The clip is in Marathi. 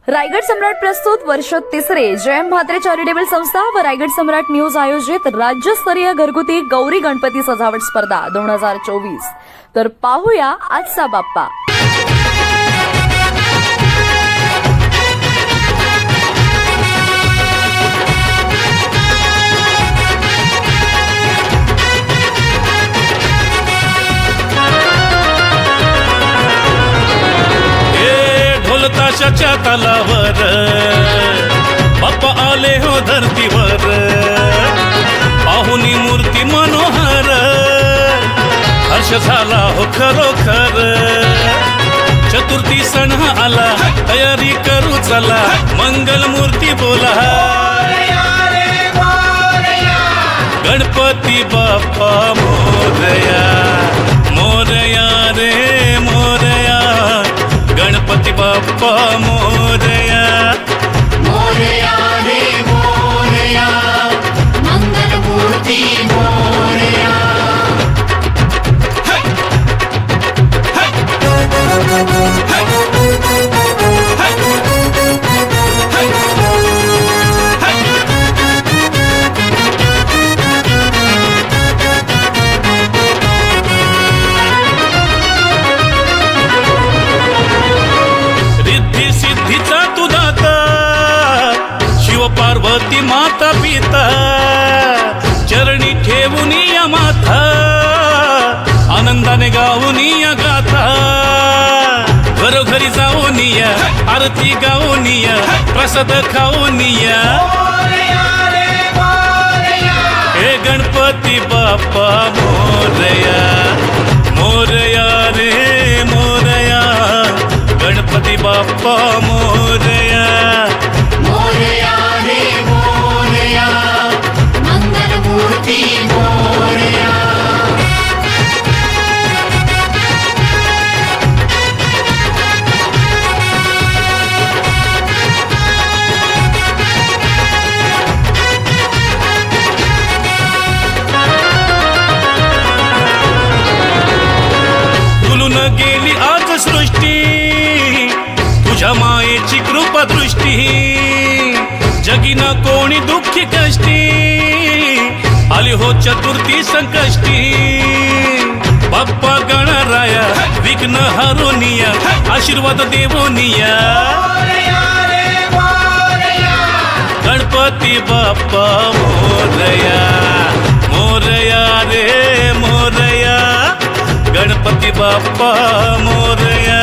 रायगड सम्राट प्रस्तुत वर्ष तिसरे जयम म्हात्रे चॅरिटेबल संस्था व रायगड सम्राट न्यूज आयोजित राज्यस्तरीय घरगुती गौरी गणपती सजावट स्पर्धा 2024। तर पाहूया आजचा बाप्पा। ताशाच्या तालावर बाप्पा आले हो धरतीवर, पाहुनी मूर्ती मनोहर, हर्ष झाला हो खरोखर। चतुर्थी सण आला, तयारी करू चला, मंगल मूर्ती बोला, गणपती बाप्पा मोरया, मोरया रे मोरया, गणपती बाप्पा मोरया, मोरया रे मोरया, मंगल मूर्ती मोरया। सिद्धीचा तू दाता, शिव पार्वती माता पिता, चरणी ठेवून या माथा, आनंदाने गाऊन या गाथा, घरोघरी जाऊन या, आरती गाऊन या, प्रसाद खाऊन या, हे गणपती बाप्पा मोरया, मोरया रे मोरया, गणपती बाप्पा मोरया, मोरया रे मोरया, मंगल मूर्ती मोरया। फुलून गेली आज सृष्टी, तुझ्या मायेची कृपा दृष्टी, जगीन कोणी दुःखी कष्टी, आली हो चतुर्थी संकष्टी, बाप्पा गणराया विघ्न हरुनिया, आशीर्वाद देवोनिया, गणपती बाप्पा मोरया, मोरया रे मोरया, गणपती बाप्पा मोरया।